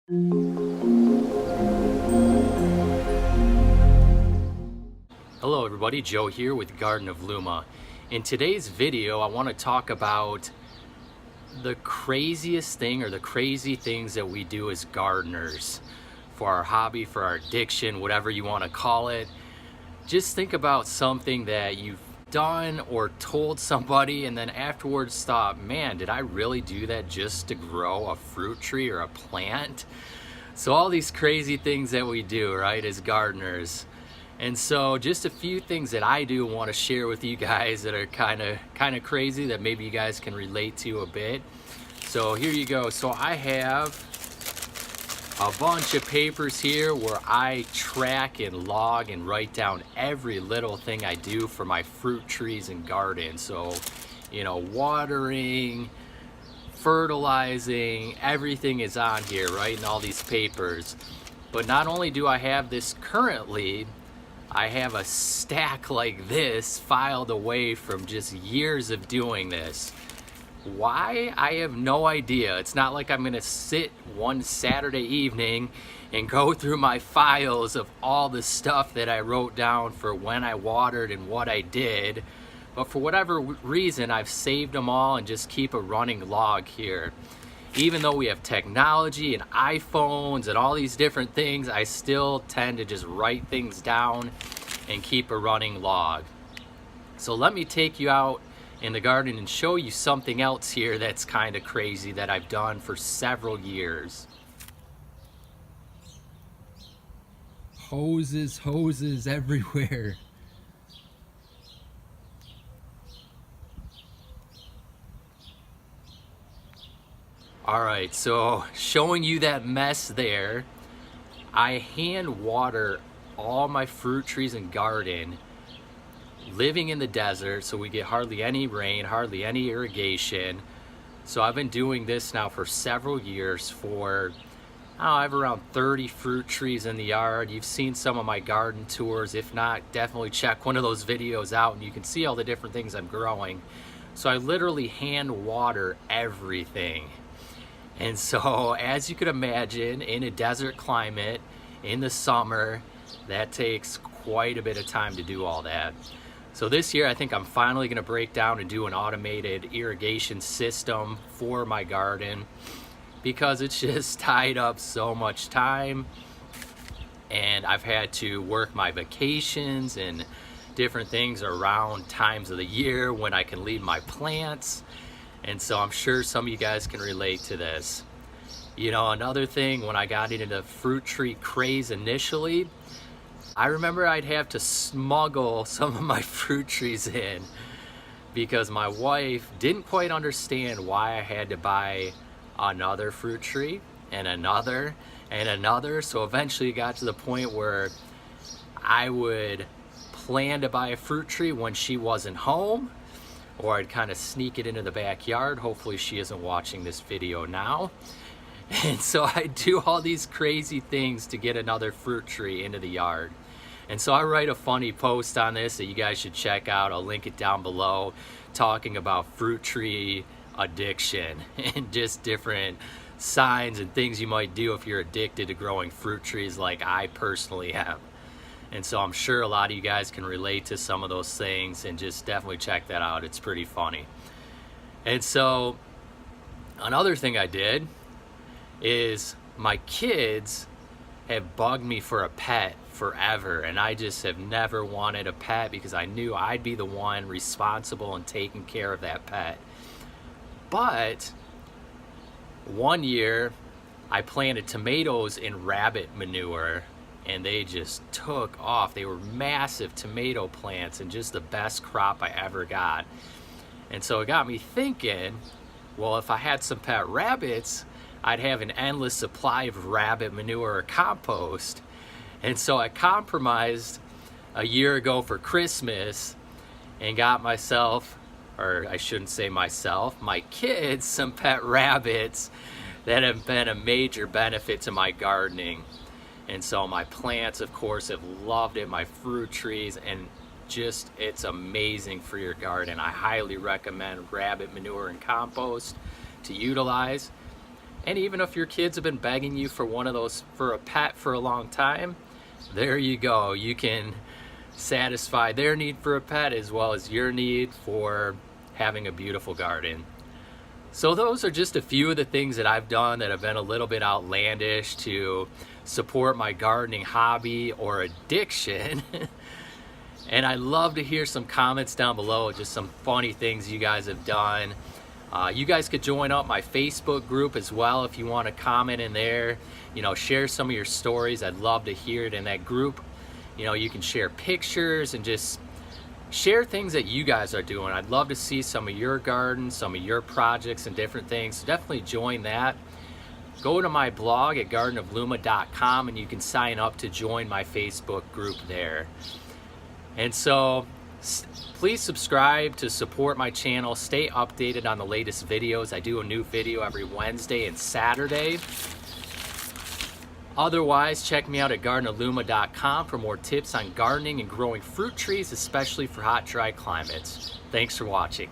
Hello everybody, Joe here with Garden of Luma. In today's video, I want to talk about the craziest thing or the crazy things that we do as gardeners for our hobby, for our addiction, whatever you want to call it. Just think about something that you've done or told somebody and then afterwards thought, man, did I really do that just to grow a fruit tree or a plant? So all these crazy things that we do, right, as gardeners. And so just a few things that I do want to share with you guys that are kind of crazy that maybe you guys can relate to a bit. So here you go. So I have a bunch of papers here where I track and log and write down every little thing I do for my fruit trees and garden. So, you know, watering, fertilizing, everything is on here, right, in all these papers. But not only do I have this currently, I have a stack like this filed away from just years of doing this. Why? I have no idea. It's not like I'm gonna sit one Saturday evening and go through my files of all the stuff that I wrote down for when I watered and what I did. But for whatever reason, I've saved them all and just keep a running log here. Even though we have technology and iPhones and all these different things, I still tend to just write things down and keep a running log. So let me take you out in the garden and show you something else here that's kind of crazy that I've done for several years. Hoses everywhere. All right, so showing you that mess there, I hand water all my fruit trees and garden, living in the desert, so we get hardly any rain, hardly any irrigation. So I've been doing this now for several years for, I have around 30 fruit trees in the yard. You've seen some of my garden tours. If not, definitely check one of those videos out and you can see all the different things I'm growing. So I literally hand water everything. And so, as you could imagine, in a desert climate, in the summer, that takes quite a bit of time to do all that. So this year, I think I'm finally gonna break down and do an automated irrigation system for my garden because it's just tied up so much time. And I've had to work my vacations and different things around times of the year when I can leave my plants. And so I'm sure some of you guys can relate to this. You know, another thing, when I got into the fruit tree craze initially, I remember I'd have to smuggle some of my fruit trees in because my wife didn't quite understand why I had to buy another fruit tree and another and another. So eventually it got to the point where I would plan to buy a fruit tree when she wasn't home, or I'd kind of sneak it into the backyard. Hopefully she isn't watching this video now. And so I do all these crazy things to get another fruit tree into the yard. And so I write a funny post on this that you guys should check out. I'll link it down below, talking about fruit tree addiction and just different signs and things you might do if you're addicted to growing fruit trees like I personally am. And so I'm sure a lot of you guys can relate to some of those things, and just definitely check that out. It's pretty funny. And so another thing I did is my kids have bugged me for a pet forever, and I just have never wanted a pet because I knew I'd be the one responsible and taking care of that pet. But one year I planted tomatoes in rabbit manure, and they just took off. They were massive tomato plants and just the best crop I ever got. And so it got me thinking, well, if I had some pet rabbits, I'd have an endless supply of rabbit manure or compost. And so I compromised a year ago for Christmas and got myself, or I shouldn't say myself, my kids, some pet rabbits that have been a major benefit to my gardening. And so my plants, of course, have loved it, my fruit trees, and just, it's amazing for your garden. I highly recommend rabbit manure and compost to utilize. And even if your kids have been begging you for one of those, for a pet for a long time, there you go. You can satisfy their need for a pet as well as your need for having a beautiful garden. So those are just a few of the things that I've done that have been a little bit outlandish to support my gardening hobby or addiction. And I'd love to hear some comments down below, just some funny things you guys have done. You guys could join up my Facebook group as well if you want to comment in there. You know, share some of your stories. I'd love to hear it in that group. You know, you can share pictures and just share things that you guys are doing. I'd love to see some of your gardens, some of your projects and different things. So definitely join that. Go to my blog at gardenofluma.com and you can sign up to join my Facebook group there. And so please subscribe to support my channel. Stay updated on the latest videos. I do a new video every Wednesday and Saturday. Otherwise, check me out at gardenofluma.com for more tips on gardening and growing fruit trees, especially for hot, dry climates. Thanks for watching.